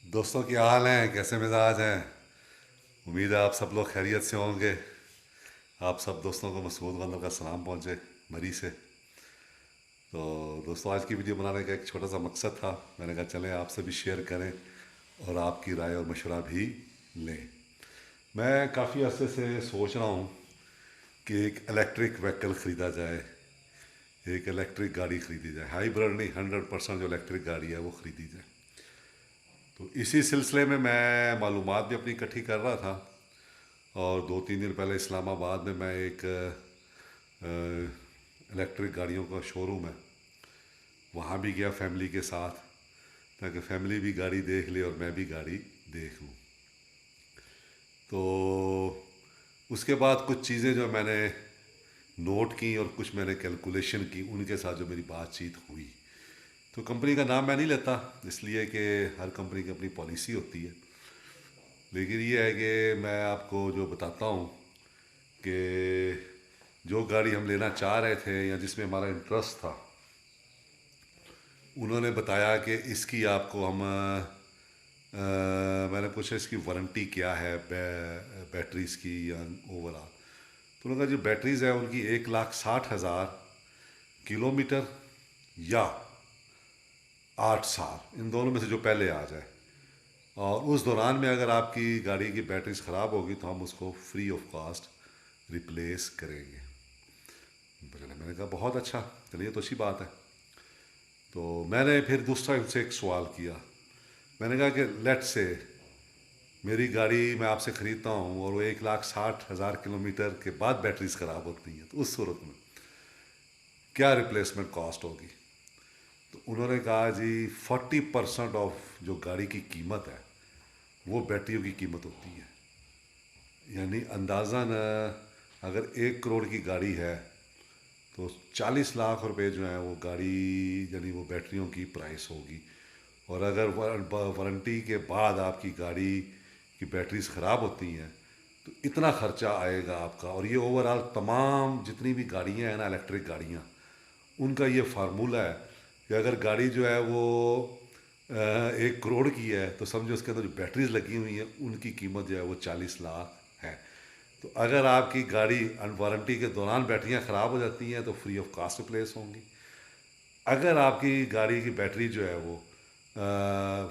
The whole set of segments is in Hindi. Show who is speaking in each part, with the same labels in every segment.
Speaker 1: दोस्तों क्या हाल हैं, कैसे मिजाज हैं। उम्मीद है आप सब लोग खैरियत से होंगे। आप सब दोस्तों को मसूद बंदर का सलाम पहुंचे मरी से। तो दोस्तों, आज की वीडियो बनाने का एक छोटा सा मकसद था। मैंने कहा चलें आपसे भी शेयर करें और आपकी राय और मशवरा भी लें। मैं काफ़ी अरसे से सोच रहा हूँ कि एक इलेक्ट्रिक व्हीकल ख़रीदा जाए, एक इलेक्ट्रिक गाड़ी ख़रीदी जाए। हाइब्रिड नहीं, 100% जो इलेक्ट्रिक गाड़ी है वो ख़रीदी जाए। तो इसी सिलसिले में मैं मालूमात भी अपनी इकट्ठी कर रहा था। और 2-3 दिन पहले इस्लामाबाद में मैं एक इलेक्ट्रिक गाड़ियों का शोरूम है, वहाँ भी गया फैमिली के साथ, ताकि फैमिली भी गाड़ी देख ले और मैं भी गाड़ी देख लूँ। तो उसके बाद कुछ चीज़ें जो मैंने नोट की और कुछ मैंने कैलकुलेशन की, उनके साथ जो मेरी बातचीत हुई। तो कंपनी का नाम मैं नहीं लेता, इसलिए कि हर कंपनी की अपनी पॉलिसी होती है। लेकिन ये है कि मैं आपको जो बताता हूँ कि जो गाड़ी हम लेना चाह रहे थे या जिसमें हमारा इंटरेस्ट था, उन्होंने बताया कि इसकी आपको हम मैंने पूछा इसकी वारंटी क्या है, बैटरीज की या ओवरऑल। तो उन्होंने कहा जो बैटरीज है उनकी 1,60,000 किलोमीटर या 8 साल, इन दोनों में से जो पहले आ जाए। और उस दौरान में अगर आपकी गाड़ी की बैटरीज ख़राब होगी तो हम उसको फ्री ऑफ कॉस्ट रिप्लेस करेंगे। मैंने कहा बहुत अच्छा, चलिए तो अच्छी बात है। तो मैंने फिर दूसरा उनसे एक सवाल किया। मैंने कहा कि लेट से मेरी गाड़ी मैं आपसे ख़रीदता हूँ और वो 1,60,000 किलोमीटर के बाद बैटरीज ख़राब होती हैं, तो उस सूरत में क्या रिप्लेसमेंट कॉस्ट होगी। तो उन्होंने कहा जी 40% ऑफ जो गाड़ी की कीमत है वो बैटरियों की कीमत होती है। यानी अंदाज़न अगर 1 करोड़ की गाड़ी है तो 40 लाख रुपए जो है वो गाड़ी, यानी वो बैटरियों की प्राइस होगी। और अगर वारंटी के बाद आपकी गाड़ी की बैटरीज ख़राब होती हैं तो इतना ख़र्चा आएगा आपका। और ये ओवरऑल तमाम जितनी भी गाड़ियाँ हैं ना, इलेक्ट्रिक गाड़ियाँ, उनका ये फार्मूला है कि अगर गाड़ी जो है वो 1 करोड़ की है तो समझो उसके अंदर जो बैटरीज लगी हुई हैं उनकी कीमत जो है वो 40 लाख है। तो अगर आपकी गाड़ी वारंटी के दौरान बैटरियाँ ख़राब हो जाती हैं तो फ्री ऑफ कास्ट रिप्लेस होंगी। अगर आपकी गाड़ी की बैटरी जो है वो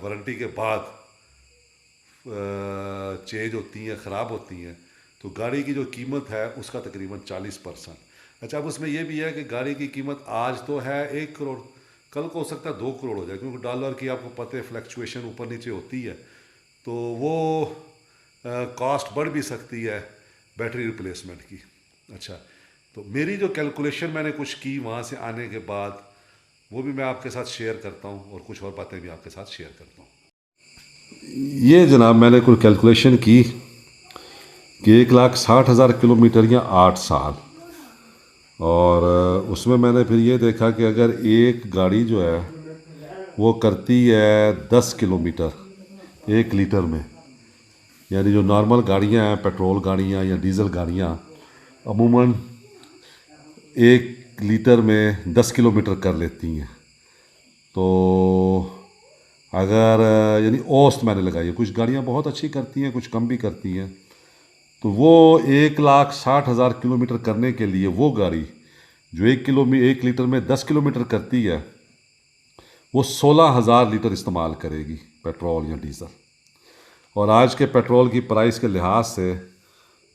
Speaker 1: वारंटी के बाद चेंज होती हैं, ख़राब होती हैं, तो गाड़ी की जो कीमत है उसका तकरीबन 40%। अच्छा, अब उसमें यह भी है कि गाड़ी की कीमत आज तो है 1 करोड़, कल को हो सकता है 2 करोड़ हो जाए, क्योंकि डॉलर की आपको पता है फ्लक्चुएशन ऊपर नीचे होती है। तो वो कॉस्ट बढ़ भी सकती है बैटरी रिप्लेसमेंट की। अच्छा, तो मेरी जो कैलकुलेशन मैंने कुछ की वहाँ से आने के बाद, वो भी मैं आपके साथ शेयर करता हूँ और कुछ और बातें भी आपके साथ शेयर करता हूँ। ये जनाब मैंने कोई कैलकुलेशन की कि 1,60,000 किलोमीटर या 8 साल। और उसमें मैंने फिर ये देखा कि अगर एक गाड़ी जो है वो करती है 10 किलोमीटर 1 लीटर में, यानी जो नॉर्मल गाड़ियाँ हैं, पेट्रोल गाड़ियाँ या डीज़ल गाड़ियाँ, अमूमन 1 लीटर में 10 किलोमीटर कर लेती हैं। तो अगर यानी औसत मैंने लगाई है, कुछ गाड़ियाँ बहुत अच्छी करती हैं, कुछ कम भी करती हैं। तो वो 1,60,000 किलोमीटर करने के लिए वो गाड़ी जो 1 लीटर में 10 किलोमीटर करती है, वो 16,000 लीटर इस्तेमाल करेगी पेट्रोल या डीज़ल। और आज के पेट्रोल की प्राइस के लिहाज से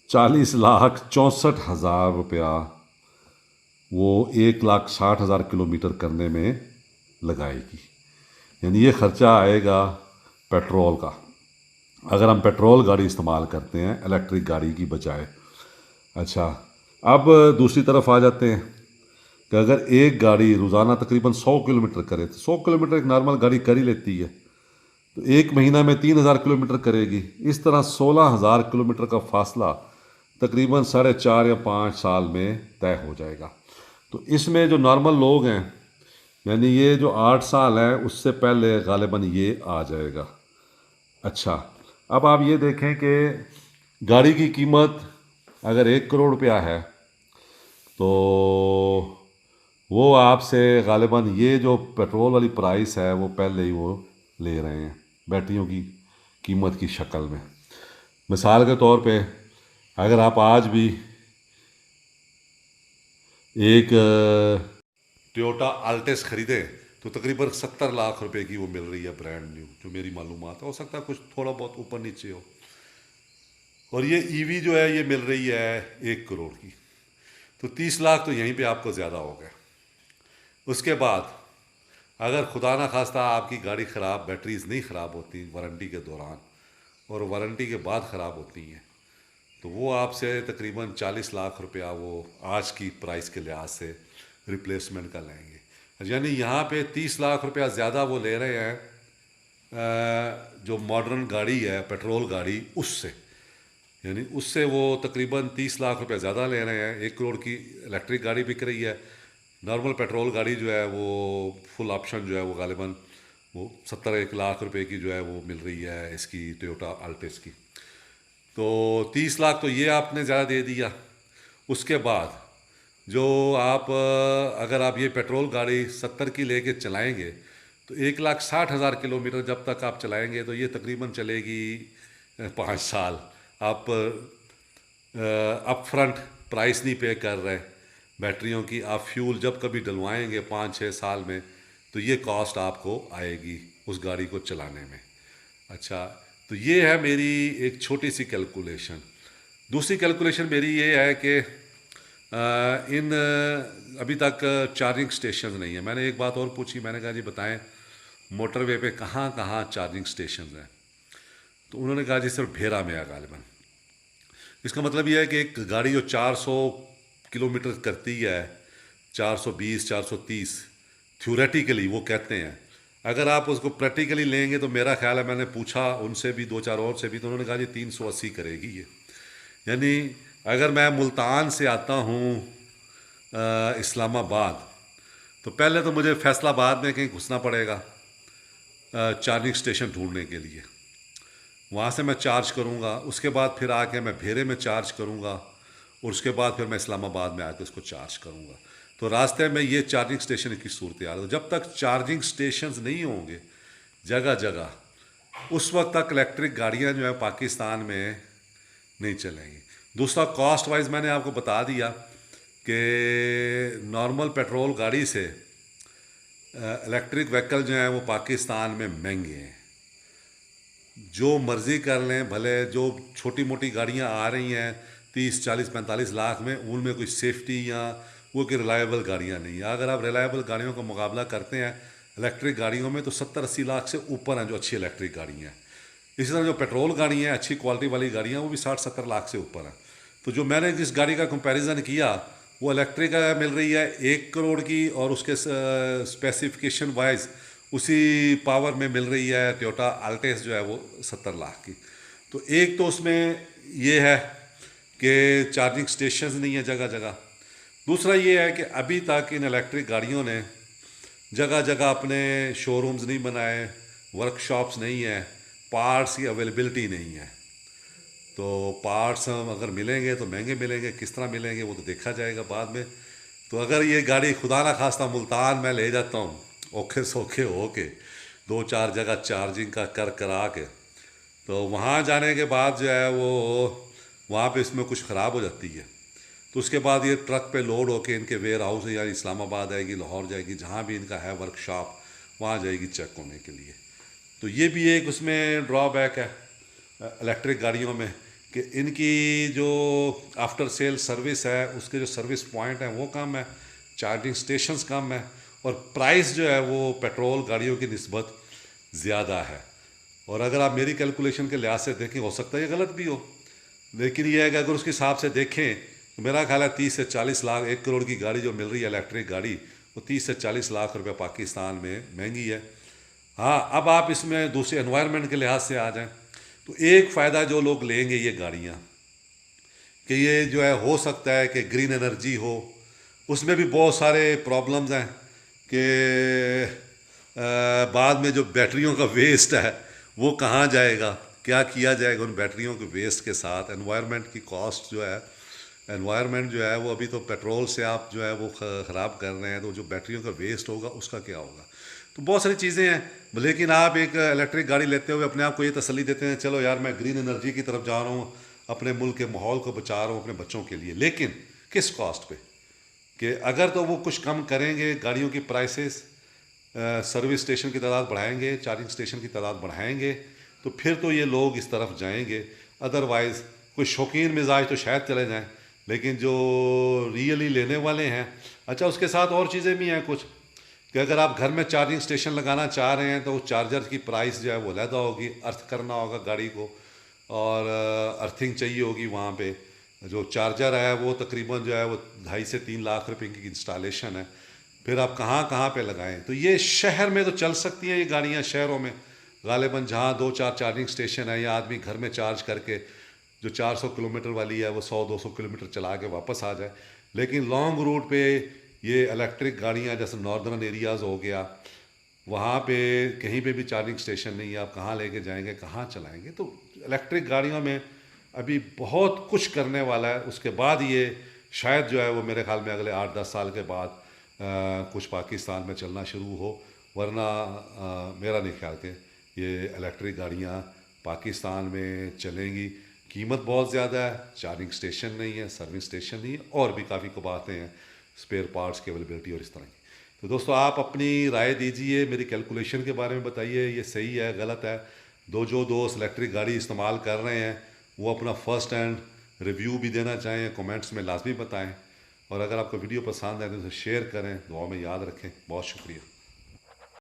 Speaker 1: 40,64,000 रुपया वो 1,60,000 किलोमीटर करने में लगाएगी। यानी ये ख़र्चा आएगा पेट्रोल का, अगर हम पेट्रोल गाड़ी इस्तेमाल करते हैं इलेक्ट्रिक गाड़ी की बजाय। अच्छा, अब दूसरी तरफ आ जाते हैं कि अगर एक गाड़ी रोज़ाना तकरीबन 100 किलोमीटर करे, तो 100 किलोमीटर एक नॉर्मल गाड़ी कर ही लेती है, तो एक महीना में 3,000 किलोमीटर करेगी। इस तरह 16,000 किलोमीटर का फासला तकरीबन 4.5 या 5 साल में तय हो जाएगा। तो इसमें जो नॉर्मल लोग हैं, यानी ये जो 8 साल है उससे पहले गालिबन ये आ जाएगा। अच्छा, अब आप ये देखें कि गाड़ी की कीमत अगर 1 करोड़ रुपया है तो वो आपसे गालिबन ये जो पेट्रोल वाली प्राइस है वो पहले ही वो ले रहे हैं। बैटरियों की कीमत की शक्ल में। मिसाल के तौर पे अगर आप आज भी एक टोयोटा अल्टिस ख़रीदें तो तकरीबन 70 लाख रुपए की वो मिल रही है ब्रांड न्यू, जो मेरी मालूमात है। हो सकता है कुछ थोड़ा बहुत ऊपर नीचे हो। और ये ईवी जो है ये मिल रही है 1 करोड़ की। तो 30 लाख तो यहीं पे आपको ज़्यादा हो गया। उसके बाद अगर खुदा ना खास्ता आपकी गाड़ी ख़राब, बैटरीज नहीं ख़राब होती वारंटी के दौरान और वारंटी के बाद ख़राब होती हैं, तो वो आपसे तकरीबन 40 लाख रुपया वो आज की प्राइस के लिहाज से रिप्लेसमेंट का लेंगे। यानी यहाँ पे 30 लाख रुपया ज़्यादा वो ले रहे हैं जो मॉडर्न गाड़ी है पेट्रोल गाड़ी उससे। यानी उससे वो तकरीबन 30 लाख रुपया ज़्यादा ले रहे हैं। 1 करोड़ की इलेक्ट्रिक गाड़ी बिक रही है। नॉर्मल पेट्रोल गाड़ी जो है वो फुल ऑप्शन जो है वो गालिबन वो 70 लाख रुपए की जो है वो मिल रही है इसकी टोयोटा अल्टिस की। तो 30 लाख तो ये आपने ज़्यादा दे दिया। उसके बाद जो आप अगर आप ये पेट्रोल गाड़ी 70 की लेके चलाएंगे तो 1,60,000 किलोमीटर जब तक आप चलाएंगे तो ये तकरीबन चलेगी 5 साल। आप अप फ्रंट प्राइस नहीं पे कर रहे बैटरियों की। आप फ्यूल जब कभी डलवाएंगे 5-6 साल में तो ये कॉस्ट आपको आएगी उस गाड़ी को चलाने में। अच्छा, तो ये है मेरी एक छोटी सी कैलकुलेशन। दूसरी कैलकुलेशन मेरी ये है कि अभी तक चार्जिंग स्टेशन नहीं है। मैंने एक बात और पूछी, मैंने कहा जी बताएं मोटरवे पे कहाँ कहाँ चार्जिंग स्टेशन हैं। तो उन्होंने कहा जी सिर्फ भेरा में है गालिबन। इसका मतलब यह है कि एक गाड़ी जो 400 किलोमीटर करती है, 420 430 थ्योरेटिकली वो कहते हैं, अगर आप उसको प्रैक्टिकली लेंगे तो मेरा ख्याल है, मैंने पूछा उनसे भी 2-4 और से भी, तो उन्होंने कहा जी 380 करेगी ये। यानी अगर मैं मुल्तान से आता हूँ इस्लामाबाद तो पहले तो मुझे फैसलाबाद में कहीं घुसना पड़ेगा चार्जिंग स्टेशन ढूंढने के लिए। वहाँ से मैं चार्ज करूँगा, उसके बाद फिर आके मैं भेरे में चार्ज करूँगा और उसके बाद फिर मैं इस्लामाबाद में आके उसको चार्ज करूँगा। तो रास्ते में ये चार्जिंग स्टेशन की सूरत हाल है। जब तक चार्जिंग स्टेशंस नहीं होंगे जगह जगह, उस वक्त तक इलेक्ट्रिक गाड़ियाँ जो है पाकिस्तान में नहीं चलेंगी। दूसरा, कॉस्ट वाइज मैंने आपको बता दिया कि नॉर्मल पेट्रोल गाड़ी से इलेक्ट्रिक व्हीकल जो हैं वो पाकिस्तान में महंगे हैं। जो मर्ज़ी कर लें, भले जो छोटी मोटी गाड़ियाँ आ रही हैं 30, 40, 45 लाख में, उनमें कोई सेफ्टी या वो कि रिलायबल गाड़ियाँ नहीं है। अगर आप रिलायबल गाड़ियों का मुकाबला करते हैं इलेक्ट्रिक गाड़ियों में तो 70-80 लाख से ऊपर हैं जो अच्छी इलेक्ट्रिक गाड़ियाँ हैं। इसी तरह जो पेट्रोल गाड़ी हैं अच्छी क्वालिटी वाली गाड़ियाँ वो भी 60-70 लाख से ऊपर हैं। तो जो मैंने जिस गाड़ी का कंपैरिजन किया वो इलेक्ट्रिक मिल रही है 1 करोड़ की और उसके स्पेसिफिकेशन वाइज उसी पावर में मिल रही है टोयोटा अल्टिस जो है वो 70 लाख की। तो एक तो उसमें ये है कि चार्जिंग स्टेशंस नहीं है जगह जगह। दूसरा ये है कि अभी तक इन इलेक्ट्रिक गाड़ियों ने जगह जगह अपने शोरूम्स नहीं बनाए, वर्कशॉप्स नहीं है, पार्ट्स की अवेलेबिलिटी नहीं है। तो पार्ट्स अगर मिलेंगे तो महंगे मिलेंगे, किस तरह मिलेंगे वो तो देखा जाएगा बाद में। तो अगर ये गाड़ी खुदा ना खास्ता मुल्तान में ले जाता हूँ औखे सौखे हो के 2-4 जगह चार्जिंग का करा के, तो वहाँ जाने के बाद जो है वो वहाँ पे इसमें कुछ ख़राब हो जाती है तो उसके बाद ये ट्रक पे लोड होके इनके वेयर हाउस या इस्लामाबाद आएगी, लाहौर जाएगी, जहाँ भी इनका है वर्कशॉप वहाँ जाएगी चेक होने के लिए। तो ये भी एक उसमें ड्रॉबैक है इलेक्ट्रिक गाड़ियों में कि इनकी जो आफ्टर सेल सर्विस है उसके जो सर्विस पॉइंट हैं वो कम है, चार्जिंग स्टेशंस कम है और प्राइस जो है वो पेट्रोल गाड़ियों की निस्बत ज़्यादा है। और अगर आप मेरी कैलकुलेशन के लिहाज से देखें, हो सकता है ये गलत भी हो, लेकिन ये है कि अगर उसके हिसाब से देखें तो मेरा ख्याल है 30 से 40 लाख 1 करोड़ की गाड़ी जो मिल रही है इलेक्ट्रिक गाड़ी वो 30 से 40 लाख रुपए पाकिस्तान में महंगी है। हाँ, अब आप इसमें दूसरे एनवायरनमेंट के लिहाज से आ जाएं तो एक फ़ायदा जो लोग लेंगे ये गाड़ियाँ कि ये जो है हो सकता है कि ग्रीन एनर्जी हो। उसमें भी बहुत सारे प्रॉब्लम्स हैं कि बाद में जो बैटरियों का वेस्ट है वो कहाँ जाएगा, क्या किया जाएगा उन बैटरियों के वेस्ट के साथ। एनवायरनमेंट की कॉस्ट जो है, एनवायरनमेंट जो है वो अभी तो पेट्रोल से आप जो है वो ख़राब कर रहे हैं, तो जो बैटरियों का वेस्ट होगा उसका क्या होगा। तो बहुत सारी चीज़ें हैं। लेकिन आप एक इलेक्ट्रिक गाड़ी लेते हुए अपने आप को ये तसल्ली देते हैं, चलो यार मैं ग्रीन एनर्जी की तरफ जा रहा हूँ, अपने मुल्क के माहौल को बचा रहा हूँ अपने बच्चों के लिए। लेकिन किस कॉस्ट पे? कि अगर तो वो कुछ कम करेंगे गाड़ियों की प्राइसेस, सर्विस स्टेशन की तादाद बढ़ाएंगे, चार्जिंग स्टेशन की तादाद बढ़ाएंगे, तो फिर तो ये लोग इस तरफ जाएंगे। अदरवाइज़ कोई शौकीन मिजाज तो शायद चले जाएं, लेकिन जो रियली लेने वाले हैं। अच्छा, उसके साथ और चीज़ें भी हैं कुछ, कि अगर आप घर में चार्जिंग स्टेशन लगाना चाह रहे हैं तो उस चार्जर की प्राइस जो है वो अलहदा होगी, अर्थ करना होगा गाड़ी को, और अर्थिंग चाहिए होगी वहाँ पे। जो चार्जर है वो तकरीबन जो है वो 2.5 से 3 लाख रुपए की इंस्टॉलेशन है। फिर आप कहाँ कहाँ पे लगाएं? तो ये शहर में तो चल सकती हैं ये गाड़ियाँ, शहरों में गालिबा जहाँ 2-4 चार्जिंग स्टेशन है, या आदमी घर में चार्ज करके जो 400 किलोमीटर वाली है वो 100-200 किलोमीटर चला के वापस आ जाए। लेकिन लॉन्ग रूट पे ये इलेक्ट्रिक गाड़ियाँ, जैसे नॉर्दर्न एरियाज़ हो गया, वहाँ पे कहीं पे भी चार्जिंग स्टेशन नहीं है, आप कहाँ लेके जाएंगे, कहाँ चलाएंगे? तो इलेक्ट्रिक गाड़ियों में अभी बहुत कुछ करने वाला है। उसके बाद ये शायद जो है वो मेरे ख्याल में अगले 8-10 साल के बाद कुछ पाकिस्तान में चलना शुरू हो, वरना मेरा नहीं ख्याल के ये इलेक्ट्रिक गाड़ियाँ पाकिस्तान में चलेंगी। कीमत बहुत ज़्यादा है, चार्जिंग स्टेशन नहीं है, सर्विस स्टेशन नहीं है, और भी काफ़ी को बातें हैं, स्पेयर पार्ट्स की अवेलेबिलिटी और इस तरह की। तो दोस्तों आप अपनी राय दीजिए, मेरी कैलकुलेशन के बारे में बताइए, ये सही है गलत है। जो दोस्त इलेक्ट्रिक गाड़ी इस्तेमाल कर रहे हैं वो अपना फ़र्स्ट हैंड रिव्यू भी देना चाहें, कमेंट्स में लाजमी बताएं। और अगर आपको वीडियो पसंद है तो उसे शेयर करें, दुआ में याद रखें। बहुत शुक्रिया।